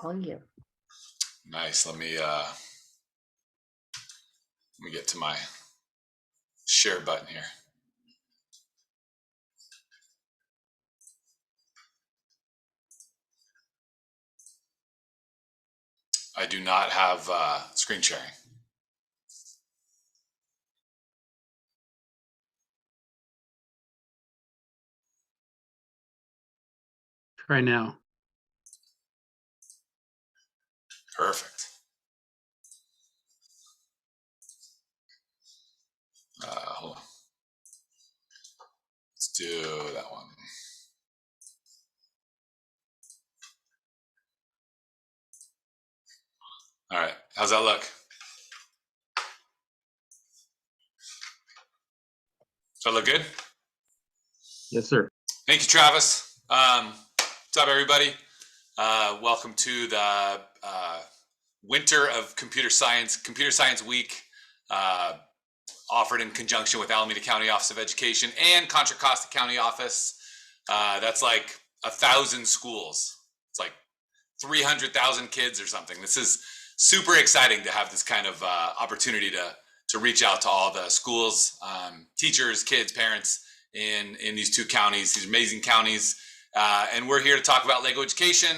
All you. Nice. Let me get to my share button here. I do not have screen sharing. Try now. Perfect. Hold on. Let's do that one. All right. How's that look? Does that look good? Yes, sir. Thank you, Travis. What's up, everybody? Welcome to the Winter of Computer Science Week, offered in conjunction with Alameda County Office of Education and Contra Costa County Office. That's like 1,000 schools. It's like 300,000 kids or something. This is super exciting to have this kind of opportunity to reach out to all the schools, teachers, kids, parents in these two counties, these amazing counties. And we're here to talk about LEGO Education.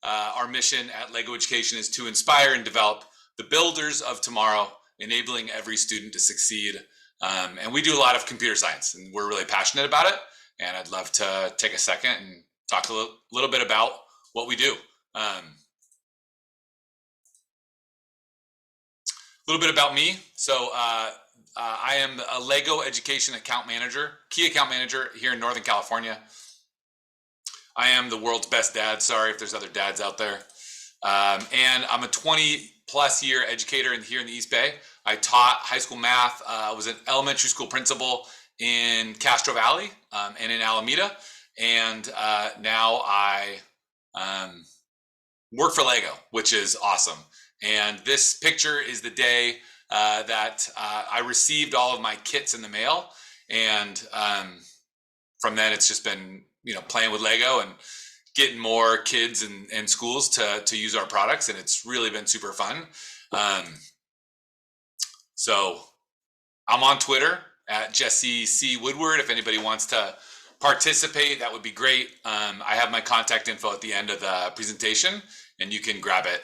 Our mission at LEGO Education is to inspire and develop the builders of tomorrow, enabling every student to succeed. And we do a lot of computer science, and we're really passionate about it. And I'd love to take a second and talk a little bit about what we do. A little bit about me. So I am a LEGO Education key account manager here in Northern California. I am the world's best dad. Sorry if there's other dads out there. And I'm a 20+ year educator here in the East Bay. I taught high school math. I was an elementary school principal in Castro Valley and in Alameda. And now I work for LEGO, which is awesome. And this picture is the day that I received all of my kits in the mail. And from then it's just been, playing with LEGO and getting more kids and schools to use our products. And it's really been super fun. So I'm on Twitter at Jesse C. Woodward. If anybody wants to participate, that would be great. I have my contact info at the end of the presentation, and you can grab it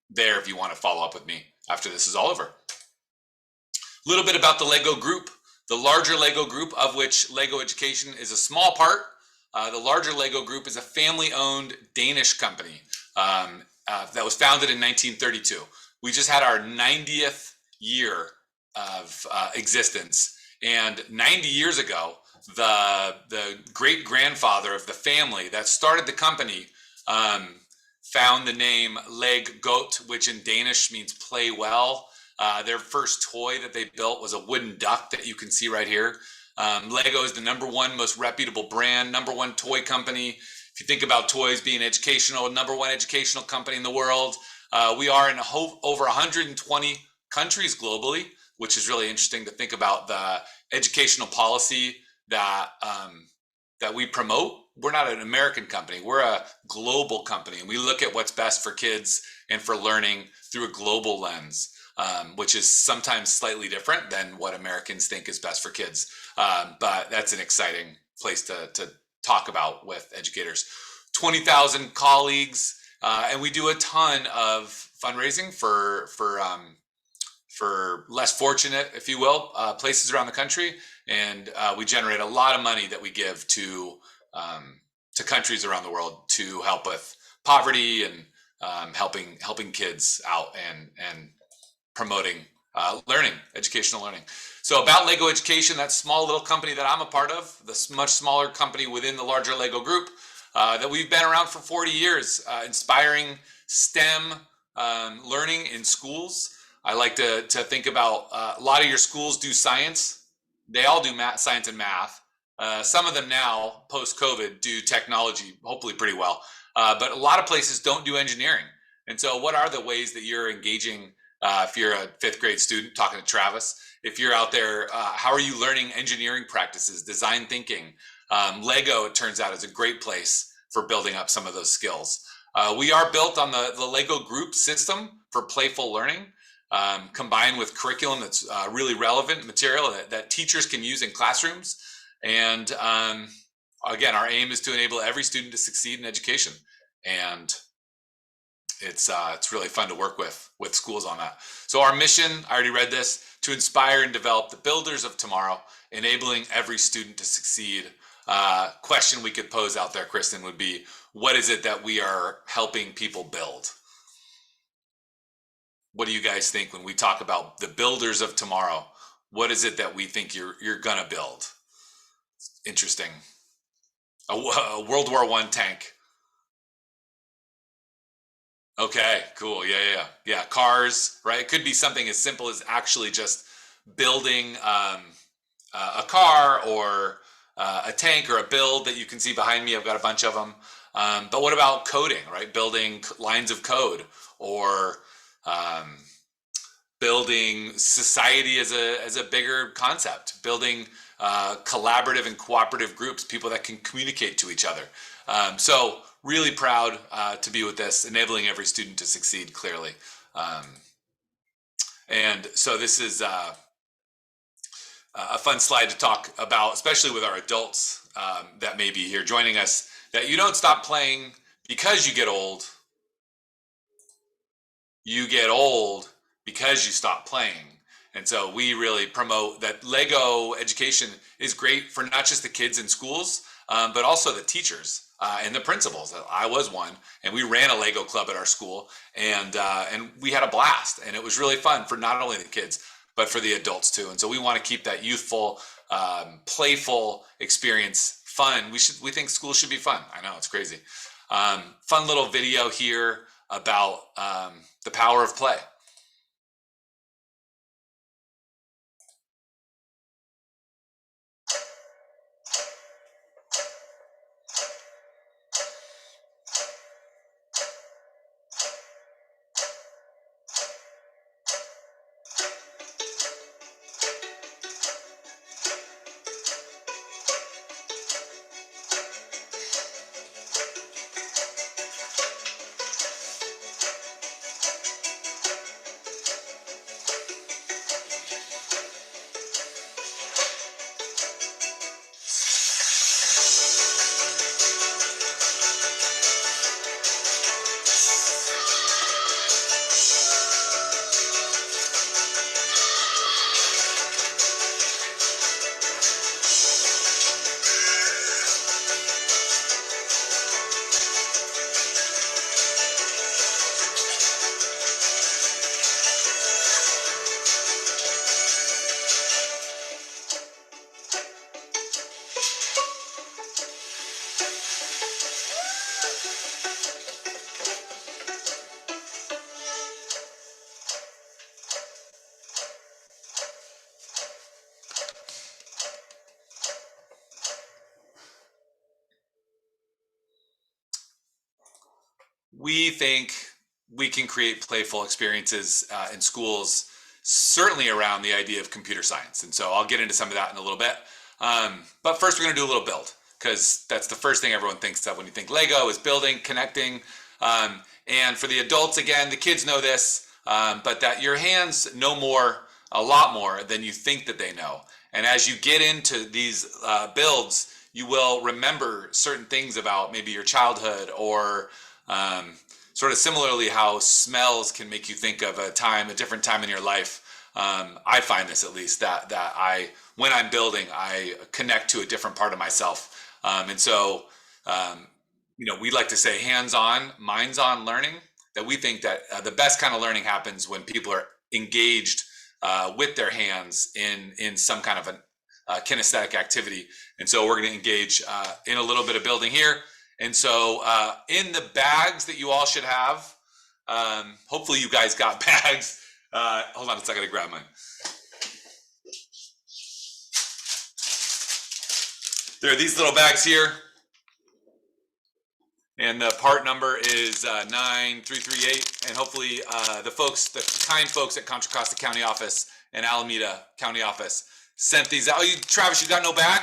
there if you want to follow up with me after this is all over. A little bit about the LEGO Group, the larger LEGO Group, of which LEGO Education is a small part. The larger LEGO Group is a family-owned Danish company that was founded in 1932. We just had our 90th year of existence, and 90 years ago, the great-grandfather of the family that started the company found the name Leg Goat, which in Danish means play well. Their first toy that they built was a wooden duck that you can see right here. LEGO is the #1 most reputable brand, #1 toy company. If you think about toys being educational, #1 educational company in the world. We are in over 120 countries globally, which is really interesting to think about the educational policy that we promote. We're not an American company. We're a global company, and we look at what's best for kids and for learning through a global lens, which is sometimes slightly different than what Americans think is best for kids. But that's an exciting place to talk about with educators. 20,000 colleagues, and we do a ton of fundraising for less fortunate, if you will, places around the country. And we generate a lot of money that we give to countries around the world to help with poverty and helping kids out and promoting educational learning. So about LEGO Education, that small little company that I'm a part of, this much smaller company within the larger LEGO Group, that we've been around for 40 years, inspiring STEM learning in schools. I like to think about a lot of your schools do science. They all do science and math. Some of them now, post-COVID, do technology, hopefully pretty well. But a lot of places don't do engineering. And so what are the ways that you're engaging, if you're a 5th grade student, talking to Travis, if you're out there, how are you learning engineering practices, design thinking? LEGO, it turns out, is a great place for building up some of those skills. We are built on the Lego group system for playful learning, combined with curriculum that's really relevant material that teachers can use in classrooms. And again, our aim is to enable every student to succeed in education. And it's really fun to work with schools on that. So our mission, I already read this, to inspire and develop the builders of tomorrow, enabling every student to succeed. Question we could pose out there, Kristen, would be, what is it that we are helping people build? What do you guys think when we talk about the builders of tomorrow? What is it that we think you're gonna build? Interesting. A World War I tank. Okay, cool. Yeah. Cars, right? It could be something as simple as actually just building a car or a tank or a build that you can see behind me. I've got a bunch of them. But what about coding, right? Building lines of code or building society as a bigger concept, building collaborative and cooperative groups, people that can communicate to each other. So really proud to be with this, enabling every student to succeed clearly. And so this is a fun slide to talk about, especially with our adults that may be here joining us, that you don't stop playing because you get old. You get old because you stop playing. And so we really promote that Lego education is great for not just the kids in schools, but also the teachers and the principals. I was one, and we ran a Lego club at our school, and we had a blast. And it was really fun for not only the kids, but for the adults too. And so we want to keep that youthful, playful experience fun. We think school should be fun. I know, it's crazy. Fun little video here about the power of play. We think we can create playful experiences in schools, certainly around the idea of computer science. And so I'll get into some of that in a little bit. But first, we're going to do a little build, because that's the first thing everyone thinks of when you think Lego is building, connecting. And for the adults, again, the kids know this, but that your hands know more, a lot more than you think that they know. And as you get into these builds, you will remember certain things about maybe your childhood, or sort of similarly how smells can make you think of a different time in your life. I find this, at least, that when I'm building, I connect to a different part of myself. And so, we like to say hands-on, minds-on learning, that we think that the best kind of learning happens when people are engaged with their hands in some kind of a kinesthetic activity. And so we're going to engage in a little bit of building here. And so in the bags that you all should have, hopefully you guys got bags. Hold on a second, I gotta grab mine. There are these little bags here. And the part number is 9338. And hopefully the kind folks at Contra Costa County Office and Alameda County Office sent these out. Oh, Travis, you got no bag?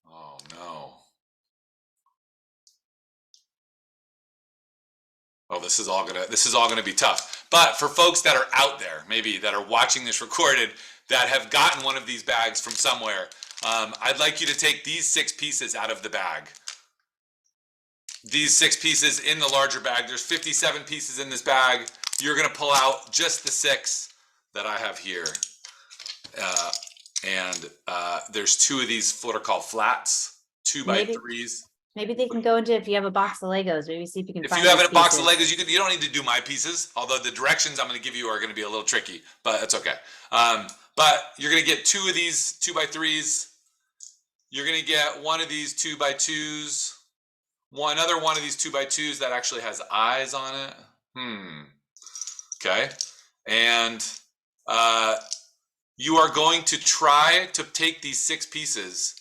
Oh, no. Oh, this is all gonna be tough. But for folks that are out there, maybe that are watching this recorded, that have gotten one of these bags from somewhere, I'd like you to take these 6 pieces out of the bag. These 6 pieces in the larger bag. There's 57 pieces in this bag. You're gonna pull out just the 6 that I have here. And there's 2 of these what are called flats, 2x3s. Maybe they can go into, if you have a box of Legos, maybe see if you can If find you have those a box of pieces. Legos, you don't need to do my pieces. Although the directions I'm going to give you are going to be a little tricky, but that's okay. But you're going to get 2 of these 2x3s. You're going to get 1 of these 2x2s. Another 1 of these 2x2s that actually has eyes on it. Okay. And you are going to try to take these 6 pieces.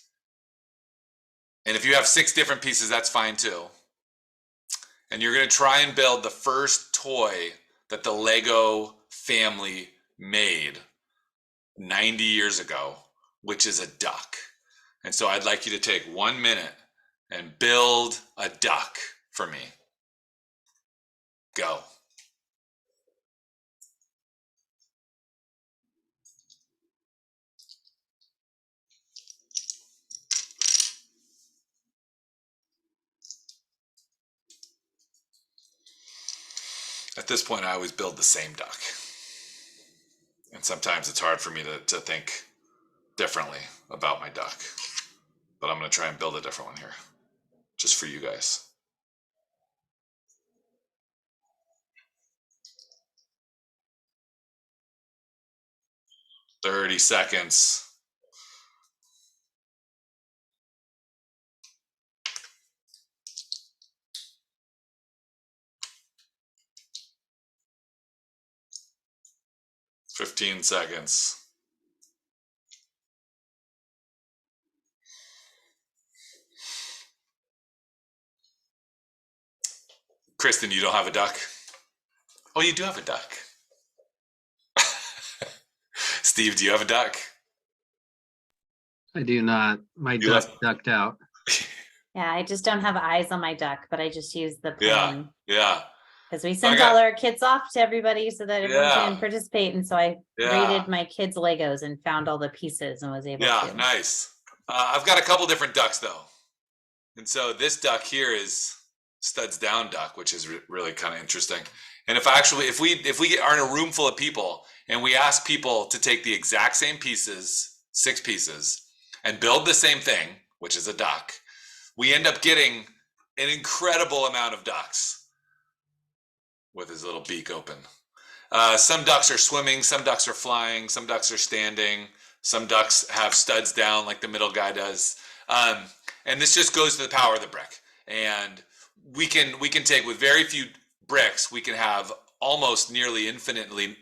And if you have 6 different pieces, that's fine too. And you're going to try and build the first toy that the Lego family made 90 years ago, which is a duck. And so I'd like you to take 1 minute and build a duck for me. Go. At this point, I always build the same duck. And sometimes it's hard for me to think differently about my duck. But I'm going to try and build a different one here, just for you guys. "30 seconds. "15 seconds. Kristen, you don't have a duck? Oh, you do have a duck. Steve, do you have a duck? I do not. My You duck left- ducked out. Yeah, I just don't have eyes on my duck, but I just use the Yeah, plain. yeah, Because we sent got- all our kids off to everybody so that everyone Yeah. can participate. And so I Yeah. rated my kids' Legos and found all the pieces and was able yeah, to. nice. I've got a couple different ducks though. And so this duck here is studs down duck, which is really kind of interesting. And if we are in a room full of people and we ask people to take the exact same pieces, 6 pieces, and build the same thing, which is a duck, we end up getting an incredible amount of ducks with his little beak open. Some ducks are swimming, some ducks are flying, some ducks are standing, some ducks have studs down like the middle guy does. And this just goes to the power of the brick. And we can take, with very few bricks, we can have almost nearly infinitely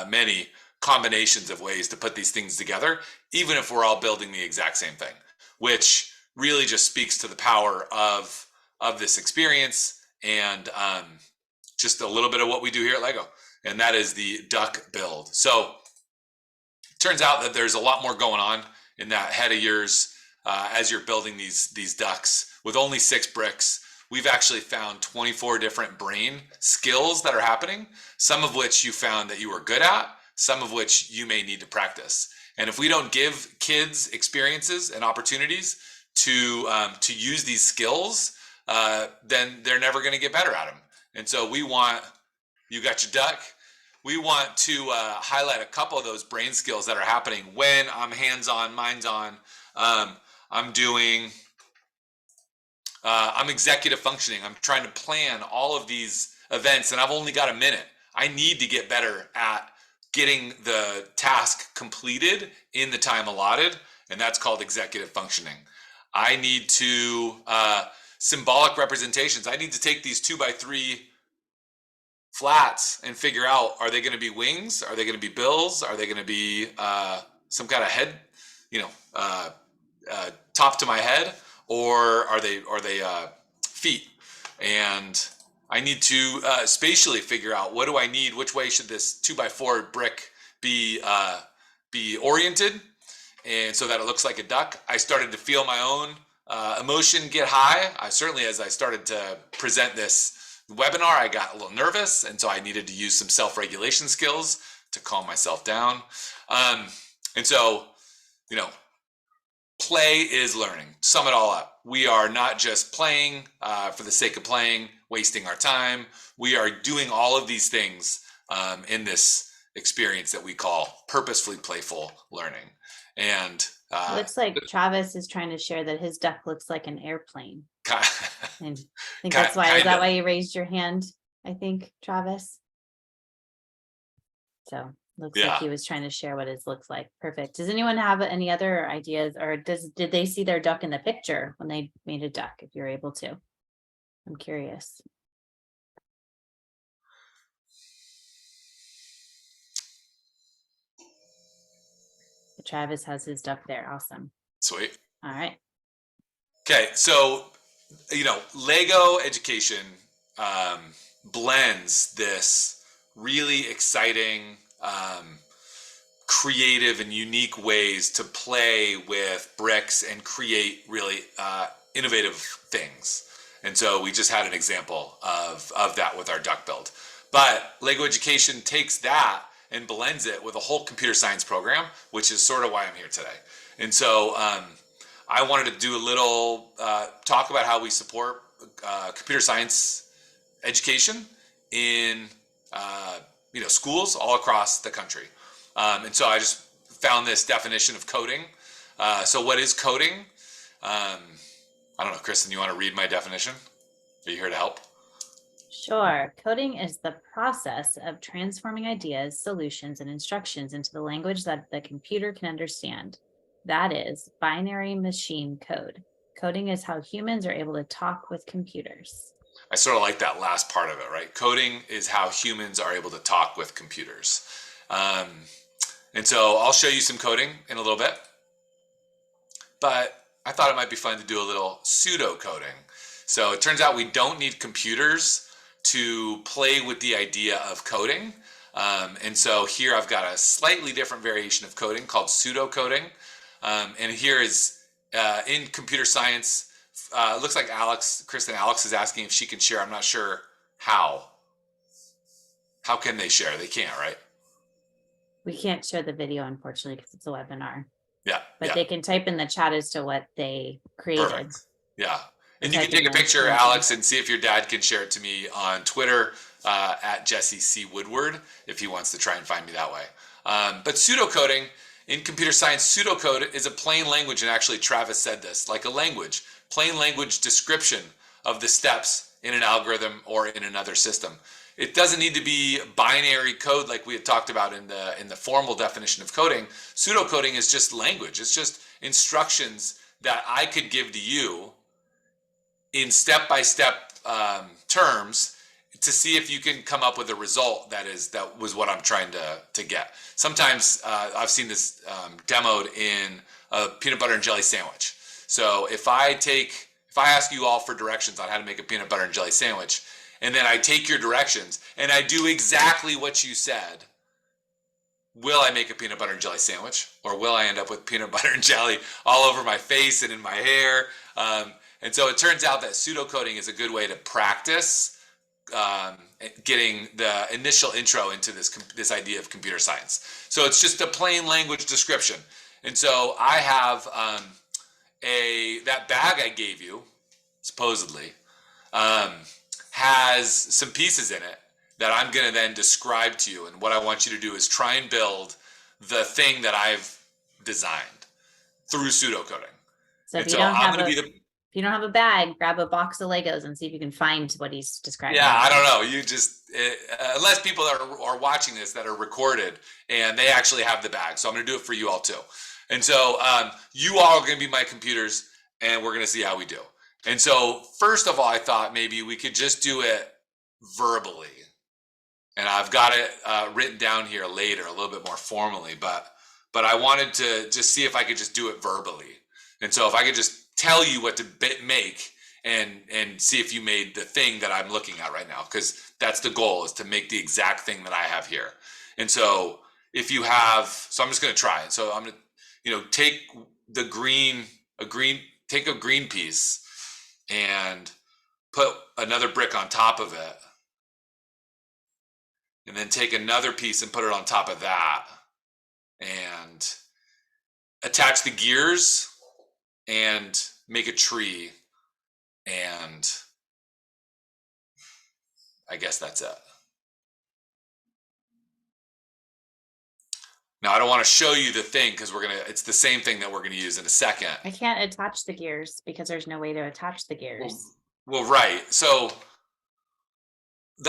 many combinations of ways to put these things together, even if we're all building the exact same thing, which really just speaks to the power of this experience and just a little bit of what we do here at Lego. And that is the duck build. So it turns out that there's a lot more going on in that head of yours as you're building these ducks. With only 6 bricks, we've actually found 24 different brain skills that are happening, some of which you found that you were good at, some of which you may need to practice. And if we don't give kids experiences and opportunities to use these skills, then they're never going to get better at them. And so we want, you got your duck, we want to highlight a couple of those brain skills that are happening when I'm hands-on, minds-on. I'm executive functioning. I'm trying to plan all of these events and I've only got a minute. I need to get better at getting the task completed in the time allotted, and that's called executive functioning. I need to, symbolic representations. I need to take these 2x3 flats and figure out, are they going to be wings? Are they going to be bills? Are they going to be some kind of head, top to my head? Or are they feet? And I need to spatially figure out, what do I need? Which way should this 2x4 brick be oriented, and so that it looks like a duck? I started to feel my own emotion get high. As I started to present this webinar, I got a little nervous, and so I needed to use some self-regulation skills to calm myself down. And so, you know, play is learning. Sum it all up. We are not just playing for the sake of playing, wasting our time. We are doing all of these things in this experience that we call purposefully playful learning. And Looks like Travis is trying to share that his duck looks like an airplane. And I think that's why, is that why you raised your hand? I think, Travis. So looks like he was trying to share what his looks like. Perfect. Does anyone have any other ideas, or did they see their duck in the picture when they made a duck, if you're able to? I'm curious. Travis has his duck there. Awesome. Sweet. All right. Okay, so Lego education blends this really exciting, creative and unique ways to play with bricks and create really innovative things. And so we just had an example of that with our duck build. But Lego education takes that and blends it with a whole computer science program, which is sort of why I'm here today. And so I wanted to do a little talk about how we support computer science education in schools all across the country. And so I just found this definition of coding. So what is coding? I don't know, Kristen, you want to read my definition? Are you here to help? Sure. Coding is the process of transforming ideas, solutions, and instructions into the language that the computer can understand. That is binary machine code. Coding is how humans are able to talk with computers. I sort of like that last part of it, right? Coding is how humans are able to talk with computers. And so I'll show you some coding in a little bit. But I thought it might be fun to do a little pseudo coding. So it turns out we don't need computers to play with the idea of coding. And so here I've got a slightly different variation of coding called pseudo coding. And here is in computer science, it looks like Alex is asking if she can share. I'm not sure how. How can they share? They can't, right? We can't share the video, unfortunately, because it's a webinar. Yeah. But they can type in the chat as to what they created. Perfect. Yeah. And you can take a picture, Alex, and see if your dad can share it to me on Twitter at Jesse C. Woodward, if he wants to try and find me that way. But pseudocoding, in computer science, pseudocode is a plain language, and actually Travis said this, like a language, plain language description of the steps in an algorithm or in another system. It doesn't need to be binary code like we had talked about in the formal definition of coding. Pseudocoding is just language. It's just instructions that I could give to you in step-by-step terms to see if you can come up with a result that was what I'm trying to get. Sometimes I've seen this demoed in a peanut butter and jelly sandwich. So if I ask you all for directions on how to make a peanut butter and jelly sandwich, and then I take your directions and I do exactly what you said, will I make a peanut butter and jelly sandwich, or will I end up with peanut butter and jelly all over my face and in my hair? And so it turns out that pseudocoding is a good way to practice getting the initial intro into this idea of computer science. So it's just a plain language description. And so I have that bag I gave you, supposedly, has some pieces in it that I'm going to then describe to you. And what I want you to do is try and build the thing that I've designed through pseudocoding. So if you don't have a bag, grab a box of Legos and see if you can find what he's describing. Yeah, I don't know. You just, unless people are watching this that are recorded and they actually have the bag. So I'm going to do it for you all too. And so you all are going to be my computers, and we're going to see how we do. And so first of all, I thought maybe we could just do it verbally. And I've got it written down here later, a little bit more formally, but I wanted to just see if I could just do it verbally. And so if I could just tell you what to make and see if you made the thing that I'm looking at right now, because that's the goal, is to make the exact thing that I have here. And so if you have, so I'm just going to try. And so I'm going to, take a green piece and put another brick on top of it, and then take another piece and put it on top of that, and attach the gears and make a tree, and I guess that's it. Now, I don't want to show you the thing because it's the same thing that we're going to use in a second. I can't attach the gears because there's no way to attach the gears. Well, right. So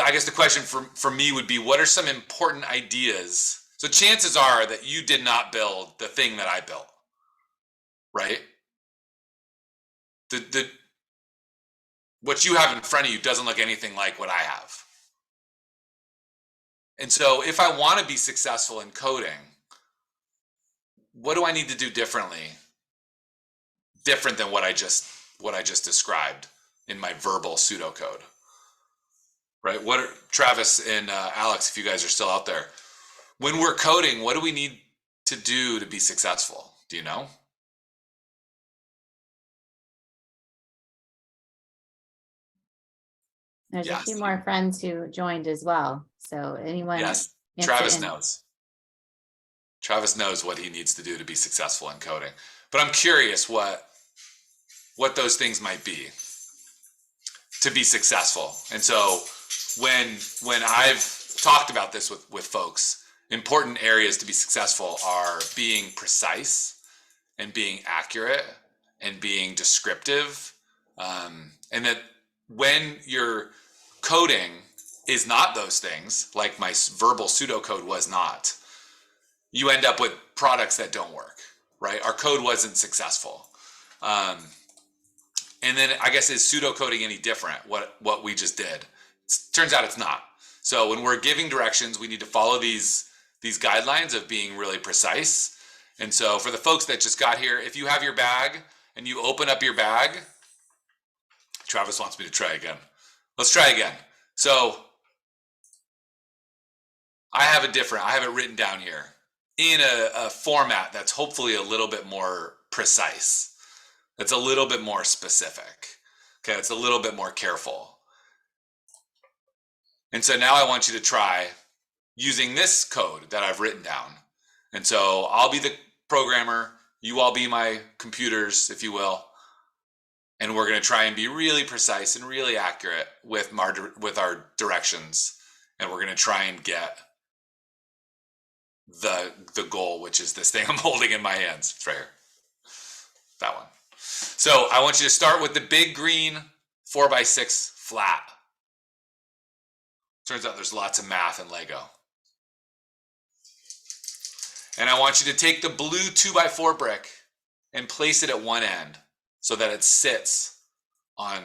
I guess the question for me would be, what are some important ideas? So chances are that you did not build the thing that I built, right? What you have in front of you doesn't look anything like what I have. And so if I want to be successful in coding, what do I need to do differently? Different than what I just described in my verbal pseudocode, right? Travis and Alex, if you guys are still out there, when we're coding, what do we need to do to be successful? Do you know? There's a few more friends who joined as well. So anyone? Yes, Travis knows. Travis knows what he needs to do to be successful in coding. But I'm curious what those things might be to be successful. And so when I've talked about this with folks, important areas to be successful are being precise and being accurate and being descriptive. And that when you're coding is not those things, like my verbal pseudocode was not, you end up with products that don't work, right? Our code wasn't successful. And then I guess, is pseudocoding any different? What we just did? Turns out it's not. So when we're giving directions, we need to follow these guidelines of being really precise. And so for the folks that just got here, if you have your bag and you open up your bag, Travis wants me to try again. Let's try again. So I have it written down here in a format that's hopefully a little bit more precise. It's a little bit more specific. Okay, it's a little bit more careful. And so now I want you to try using this code that I've written down. And so I'll be the programmer, you all be my computers, if you will. And we're going to try and be really precise and really accurate with our directions. And we're going to try and get the goal, which is this thing I'm holding in my hands. It's right here. That one. So I want you to start with the big green 4x6 flat. Turns out there's lots of math in Lego. And I want you to take the blue 2x4 brick and place it at one end so that it sits on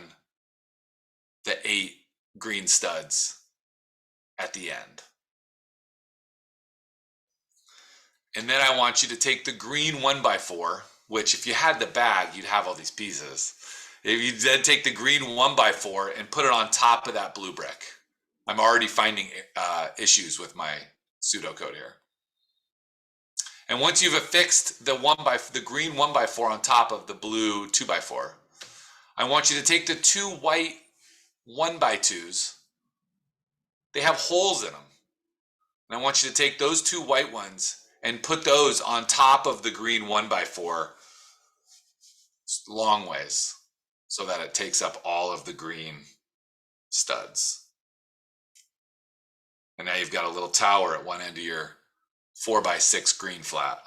the 8 green studs at the end. And then I want you to take the green 1x4, which if you had the bag, you'd have all these pieces. If you then take the green 1x4 and put it on top of that blue brick. I'm already finding issues with my pseudocode here. And once you've affixed the green 1x4 on top of the blue 2x4, I want you to take the 2 white 1x2s. They have holes in them. And I want you to take those 2 white ones and put those on top of the green 1x4 long ways so that it takes up all of the green studs. And now you've got a little tower at one end of your 4x6 green flat.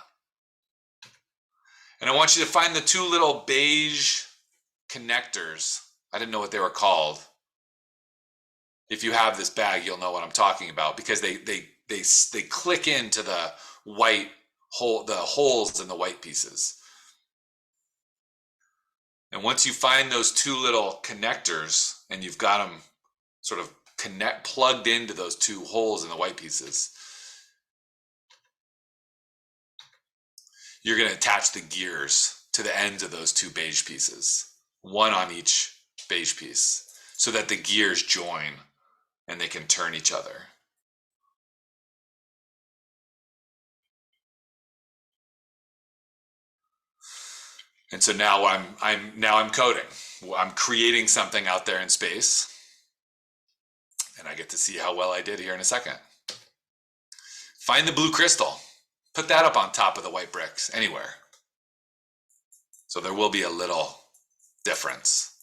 And I want you to find the 2 little beige connectors. I didn't know what they were called. If you have this bag, you'll know what I'm talking about because they click into the white hole, the holes in the white pieces. And once you find those 2 little connectors and you've got them sort of plugged into those 2 holes in the white pieces, you're going to attach the gears to the ends of those 2 beige pieces, one on each beige piece, so that the gears join and they can turn each other. And so now I'm coding. I'm creating something out there in space, and I get to see how well I did here in a second. Find the blue crystal. Put that up on top of the white bricks anywhere. So there will be a little difference,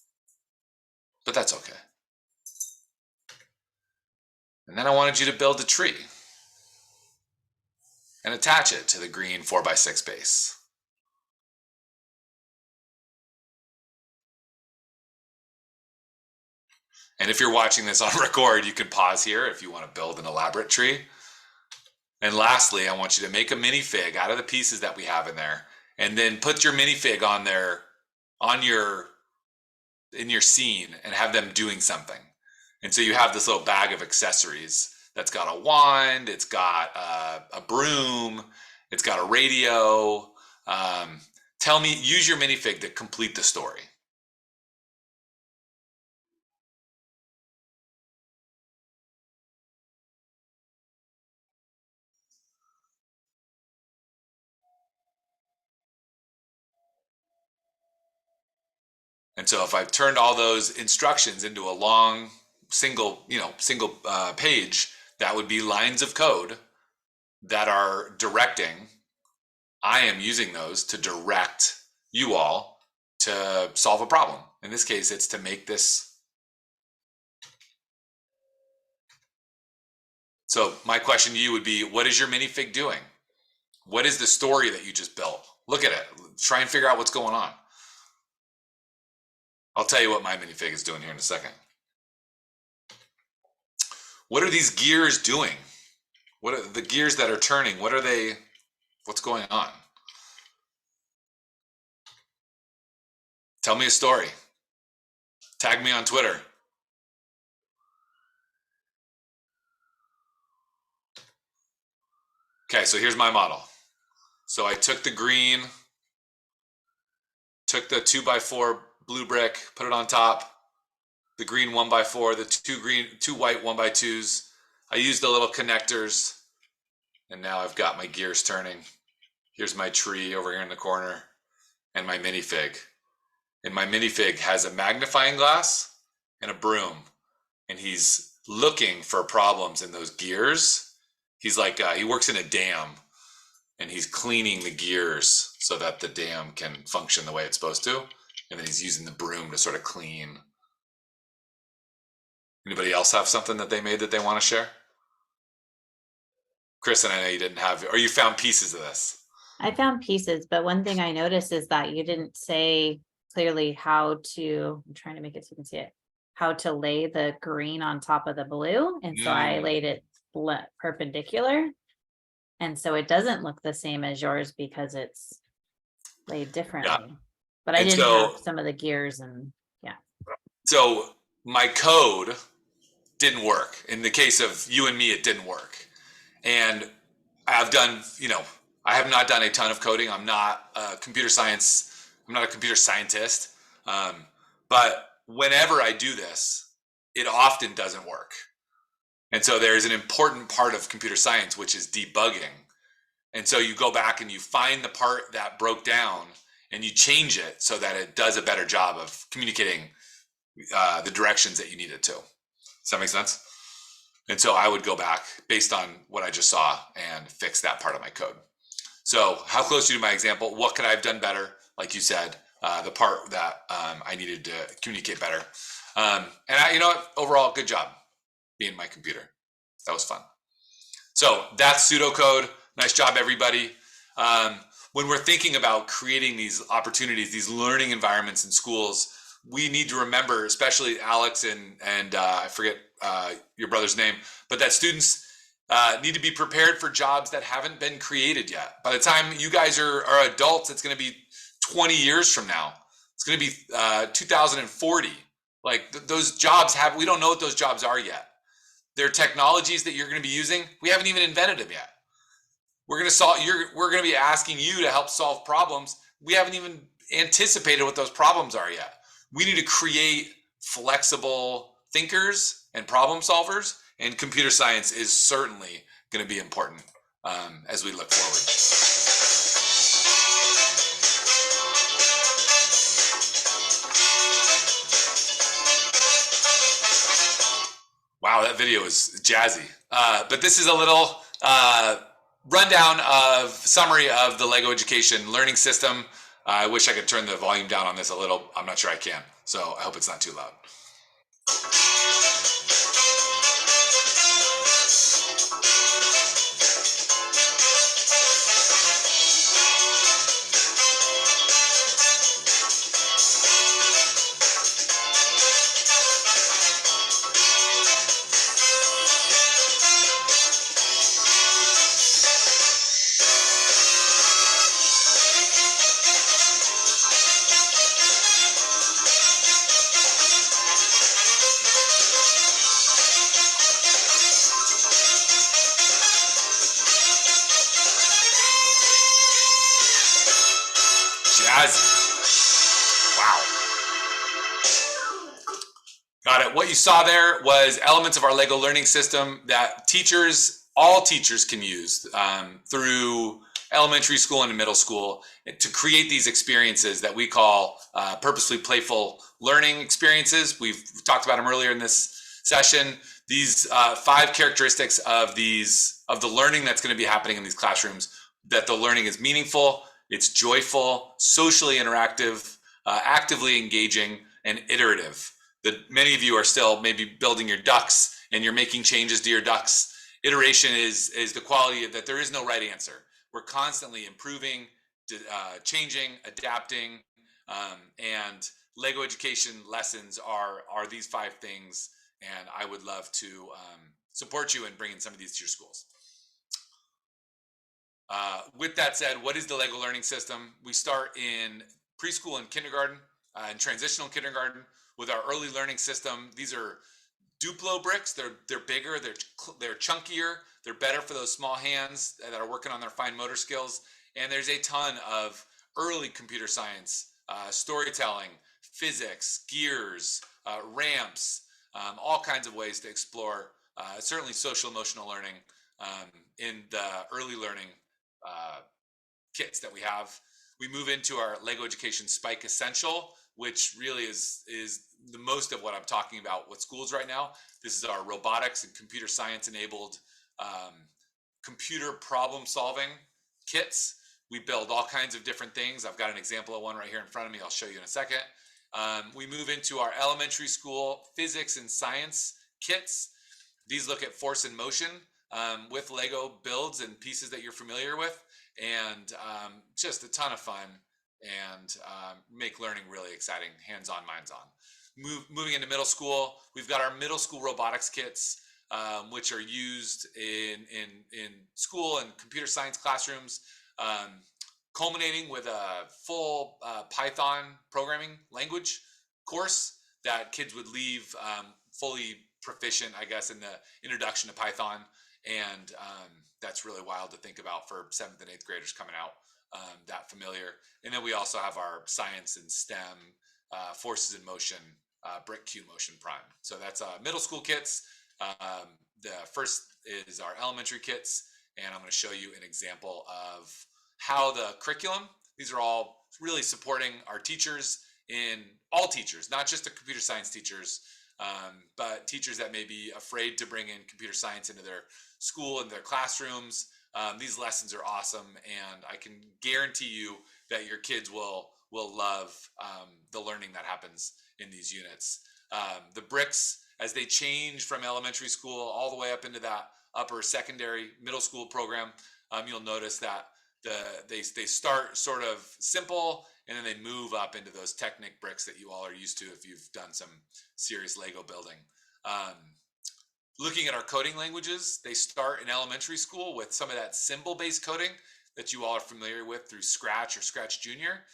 but that's okay. And then I wanted you to build a tree and attach it to the green 4x6 base. And if you're watching this on record, you can pause here if you want to build an elaborate tree. And lastly, I want you to make a minifig out of the pieces that we have in there, and then put your minifig on there, in your scene, and have them doing something. And so you have this little bag of accessories that's got a wand, it's got a broom, it's got a radio. Use your minifig to complete the story. And so if I've turned all those instructions into a long single page, that would be lines of code that are directing. I am using those to direct you all to solve a problem. In this case, it's to make this. So my question to you would be, what is your minifig doing? What is the story that you just built? Look at it. Try and figure out what's going on. I'll tell you what my minifig is doing here in a second. What are these gears doing? What are the gears that are turning? What are they? What's going on? Tell me a story. Tag me on Twitter. Okay, so here's my model. So I took the green, took the 2x4 blue brick, put it on top, the green 1x4, the two white 1x2s. I used the little connectors, and now I've got my gears turning. Here's my tree over here in the corner, and my minifig. And my minifig has a magnifying glass and a broom, and he's looking for problems in those gears. He's like, he works in a dam, and he's cleaning the gears so that the dam can function the way it's supposed to. And then he's using the broom to sort of clean. Anybody else have something that they made that they want to share? Kristen, I know you didn't have, or you found pieces of this. I found pieces, but one thing I noticed is that you didn't say clearly how to, I'm trying to make it so you can see it, how to lay the green on top of the blue. And so I laid it perpendicular. And so it doesn't look the same as yours because it's laid differently. Yeah. But I didn't have some of the gears and yeah. So my code didn't work. In the case of you and me, it didn't work. And I've done, I have not done a ton of coding. I'm not a computer scientist. But whenever I do this, it often doesn't work. And so there's an important part of computer science, which is debugging. And so you go back and you find the part that broke down and you change it so that it does a better job of communicating the directions that you need it to. Does that make sense? And so I would go back based on what I just saw and fix that part of my code. So how close are you to my example? What could I have done better? Like you said, the part that I needed to communicate better. And overall, good job being my computer. That was fun. So that's pseudocode. Nice job, everybody. When we're thinking about creating these opportunities, these learning environments in schools, we need to remember, especially Alex and I forget your brother's name, but that students need to be prepared for jobs that haven't been created yet. By the time you guys are adults, it's going to be 20 years from now. It's going to be 2040. Like those jobs we don't know what those jobs are yet. They're technologies that you're going to be using. We haven't even invented them yet. We're going to be asking you to help solve problems. We haven't even anticipated what those problems are yet. We need to create flexible thinkers and problem solvers, and computer science is certainly going to be important as we look forward. Wow, that video is jazzy. But this is a little rundown of summary of the Lego Education learning system. I wish I could turn the volume down on this a little. I'm not sure I can. So I hope it's not too loud. Jazzy. Wow. Got it. What you saw there was elements of our Lego learning system that teachers, all teachers can use through elementary school and middle school to create these experiences that we call purposefully playful learning experiences. We've talked about them earlier in this session. These 5 characteristics of the learning that's going to be happening in these classrooms, that the learning is meaningful, it's joyful, socially interactive, actively engaging, and iterative. That many of you are still maybe building your ducks and you're making changes to your ducks. Iteration is the quality that there is no right answer. We're constantly improving, changing, adapting, and Lego Education lessons are these 5 things. And I would love to support you in bringing some of these to your schools. With that said, what is the Lego learning system? We start in preschool and kindergarten, and transitional kindergarten with our early learning system. These are Duplo bricks. They're bigger, they're chunkier, they're better for those small hands that are working on their fine motor skills. And there's a ton of early computer science, storytelling, physics, gears, ramps, all kinds of ways to explore certainly social emotional learning in the early learning kits that we have. We move into our Lego Education Spike Essential, which really is the most of what I'm talking about with schools right now. This is our robotics and computer science enabled computer problem solving kits. We build all kinds of different things. I've got an example of one right here in front of me. I'll show you in a second. We move into our elementary school physics and science kits. These look at force and motion with Lego builds and pieces that you're familiar with, and just a ton of fun, and make learning really exciting, hands-on, minds-on. Moving into middle school, we've got our middle school robotics kits, which are used in school and computer science classrooms, culminating with a full Python programming language course that kids would leave fully proficient, I guess, in the introduction to Python. And that's really wild to think about for 7th and 8th graders coming out that familiar. And then we also have our science and STEM, forces in motion, brick Q motion prime. So that's middle school kits. The first is our elementary kits, and I'm going to show you an example of how the curriculum, these are all really supporting our teachers, in all teachers, not just the computer science teachers, but teachers that may be afraid to bring in computer science into their school and their classrooms. These lessons are awesome, and I can guarantee you that your kids will love the learning that happens in these units. The bricks, as they change from elementary school all the way up into that upper secondary middle school program, you'll notice that they start sort of simple, and then they move up into those Technic bricks that you all are used to if you've done some serious Lego building. Looking at our coding languages, they start in elementary school with some of that symbol-based coding that you all are familiar with through Scratch or Scratch Junior.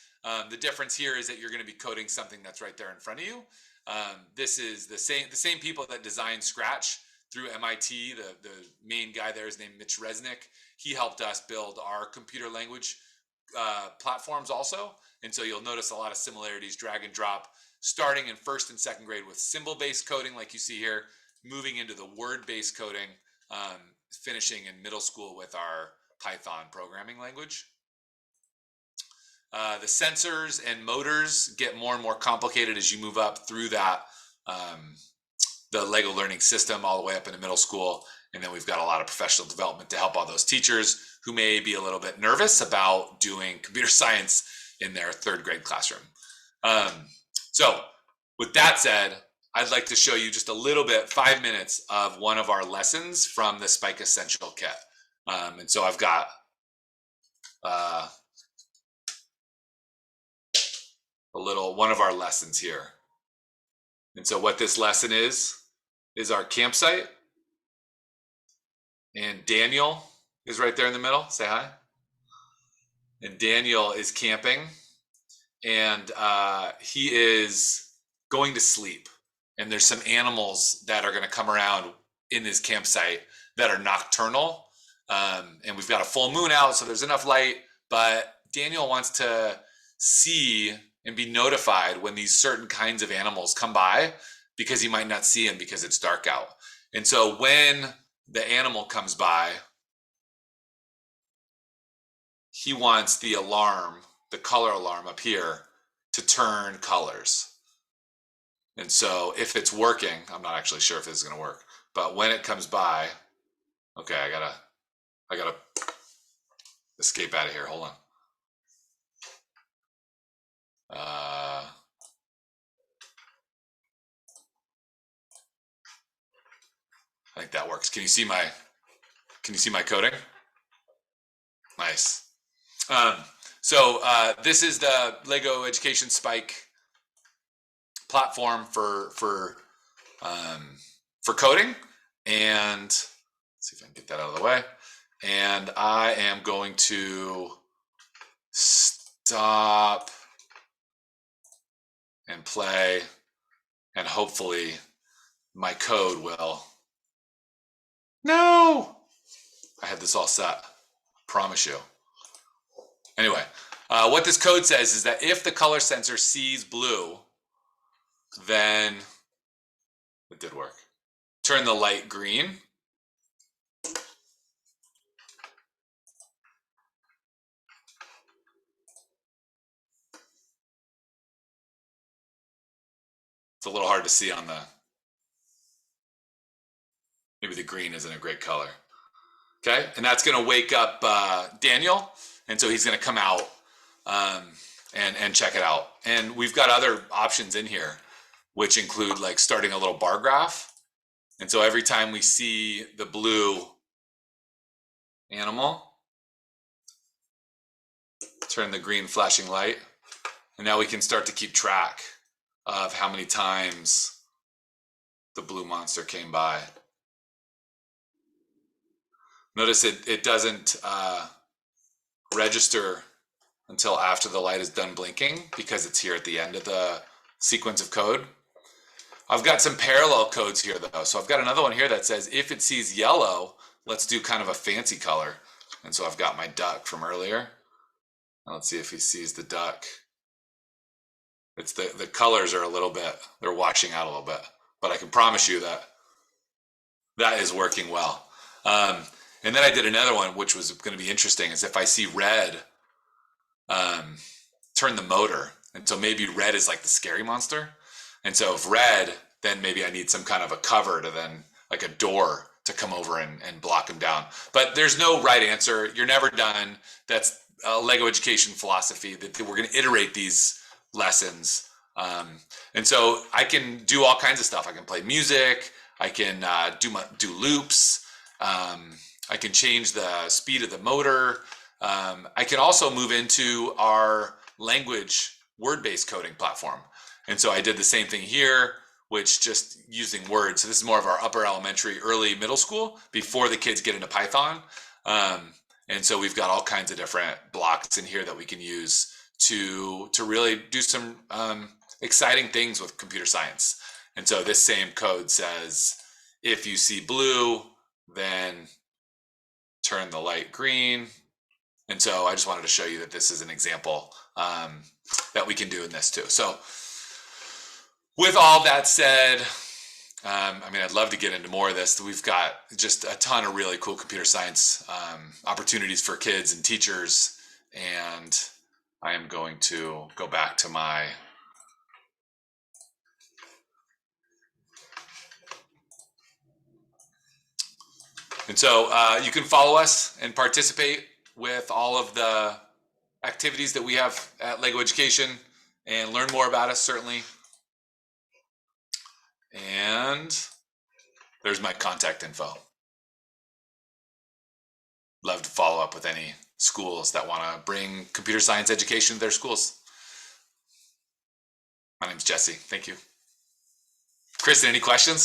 The difference here is that you're going to be coding something that's right there in front of you. This is the same people that designed Scratch through MIT. The main guy there is named Mitch Resnick. He helped us build our computer language platforms also. And so you'll notice a lot of similarities, drag and drop, starting in 1st and 2nd grade with symbol-based coding like you see here, moving into the word-based coding, finishing in middle school with our Python programming language. The sensors and motors get more and more complicated as you move up through that, the Lego learning system all the way up into middle school. And then we've got a lot of professional development to help all those teachers who may be a little bit nervous about doing computer science in their third grade classroom. So with that said, I'd like to show you just a little bit, 5 minutes of one of our lessons from the Spike Essential Kit. And so I've got one of our lessons here. And so what this lesson is our campsite. And Daniel is right there in the middle. Say hi. And Daniel is camping, and he is going to sleep. And there's some animals that are going to come around in his campsite that are nocturnal. And we've got a full moon out, so there's enough light. But Daniel wants to see and be notified when these certain kinds of animals come by, because he might not see them because it's dark out. And so when the animal comes by, he wants the alarm, the color alarm up here, to turn colors. And so if it's working, I'm not actually sure if this is going to work, but when it comes by, okay, I gotta escape out of here. Hold on. I think that works. Can you see my coding? Nice. So this is the Lego Education Spike platform for coding, and let's see if I can get that out of the way. And I am going to stop and play, and hopefully my code will. No, I had this all set. Promise you. Anyway, what this code says is that if the color sensor sees blue, then it did work. Turn the light green. It's a little hard to see on the, maybe the green isn't a great color. Okay, and that's gonna wake up Daniel, and so he's gonna come out and check it out. And we've got other options in here, which include like starting a little bar graph. And so every time we see the blue animal, turn the green flashing light, and now we can start to keep track of how many times the blue monster came by. Notice it doesn't register until after the light is done blinking, because it's here at the end of the sequence of code. I've got some parallel codes here though. So I've got another one here that says if it sees yellow, let's do kind of a fancy color. And so I've got my duck from earlier. Now let's see if he sees the duck. It's the colors are a little bit, they're washing out a little bit, but I can promise you that that is working well. And then I did another one, which was going to be interesting, is if I see red, turn the motor. And so maybe red is like the scary monster. And so if red, then maybe I need some kind of a cover to then, like a door to come over and block him down. But there's no right answer. You're never done. That's a Lego education philosophy, that we're going to iterate these lessons. And so I can do all kinds of stuff. I can play music. I can do loops. I can change the speed of the motor. I can also move into our language word-based coding platform. And so I did the same thing here, which just using words. So this is more of our upper elementary, early middle school, before the kids get into Python. And so we've got all kinds of different blocks in here that we can use to really do some exciting things with computer science. And so this same code says, if you see blue, then turn the light green. And so I just wanted to show you that this is an example that we can do in this too. So with all that said, I mean, I'd love to get into more of this. We've got just a ton of really cool computer science opportunities for kids and teachers. And I am going to go back to my And so you can follow us and participate with all of the activities that we have at Lego Education and learn more about us, certainly. And there's my contact info. Love to follow up with any schools that want to bring computer science education to their schools. My name's Jesse. Thank you. Kristen, any questions?